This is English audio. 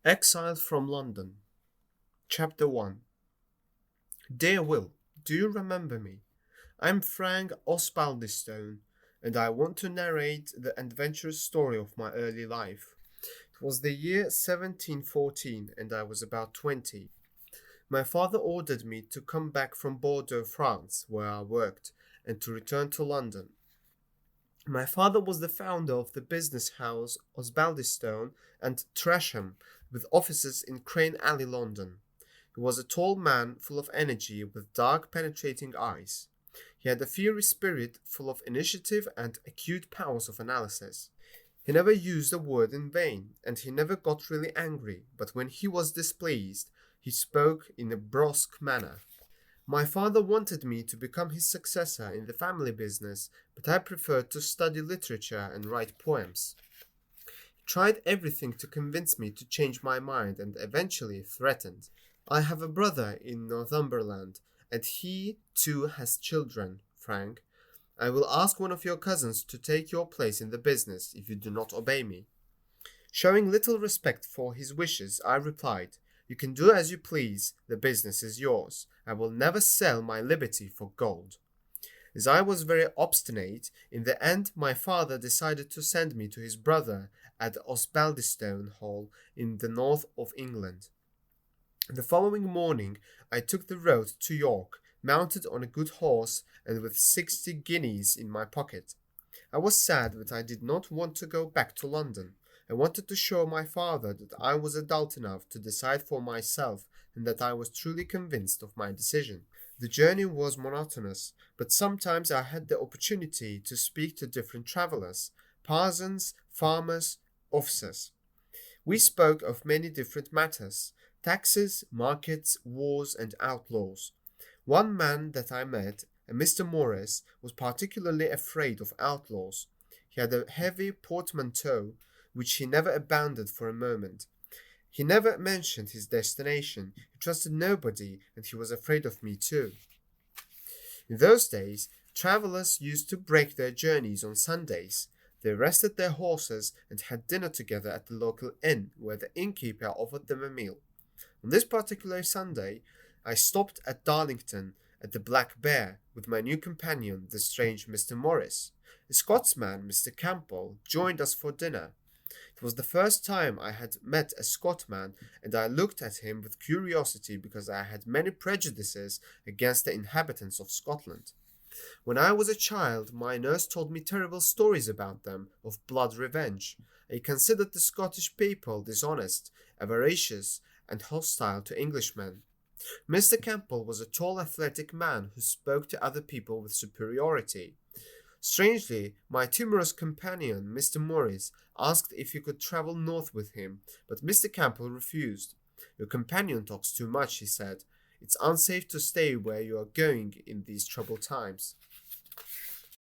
Exiled from London. Chapter 1. Dear Will, do you remember me? I'm Frank Osbaldistone, and I want to narrate the adventurous story of my early life. It was the year 1714, and I was about 20. My father ordered me to come back from Bordeaux, France, where I worked, and to return to London. My father was the founder of the business house Osbaldistone and Tresham, with offices in Crane Alley, London. He was a tall man, full of energy, with dark, penetrating eyes. He had a fiery spirit, full of initiative and acute powers of analysis. He never used a word in vain, and he never got really angry, but when he was displeased, he spoke in a brusque manner. My father wanted me to become his successor in the family business, but I preferred to study literature and write poems. He tried everything to convince me to change my mind and eventually threatened. I have a brother in Northumberland, and he too has children, Frank. I will ask one of your cousins to take your place in the business if you do not obey me. Showing little respect for his wishes, I replied, You can do as you please, the business is yours. I will never sell my liberty for gold. As I was very obstinate, in the end my father decided to send me to his brother at Osbaldistone Hall in the north of England. The following morning I took the road to York, mounted on a good horse and with 60 guineas in my pocket. I was sad, but I did not want to go back to London. I wanted to show my father that I was adult enough to decide for myself and that I was truly convinced of my decision. The journey was monotonous, but sometimes I had the opportunity to speak to different travellers, parsons, farmers, officers. We spoke of many different matters: taxes, markets, wars, and outlaws. One man that I met, a Mr. Morris, was particularly afraid of outlaws. He had a heavy portmanteau, which he never abandoned for a moment. He never mentioned his destination, he trusted nobody, and he was afraid of me too. In those days, travellers used to break their journeys on Sundays. They rested their horses and had dinner together at the local inn, where the innkeeper offered them a meal. On this particular Sunday, I stopped at Darlington, at the Black Bear, with my new companion, the strange Mr. Morris. A Scotsman, Mr. Campbell, joined us for dinner. It was the first time I had met a Scotman, and I looked at him with curiosity because I had many prejudices against the inhabitants of Scotland. When I was a child, my nurse told me terrible stories about them, of blood revenge. I considered the Scottish people dishonest, avaricious, and hostile to Englishmen. Mr. Campbell was a tall, athletic man who spoke to other people with superiority. Strangely, my timorous companion, Mr. Morris, asked if he could travel north with him, but Mr. Campbell refused. Your companion talks too much, he said. It's unsafe to stay where you are going in these troubled times.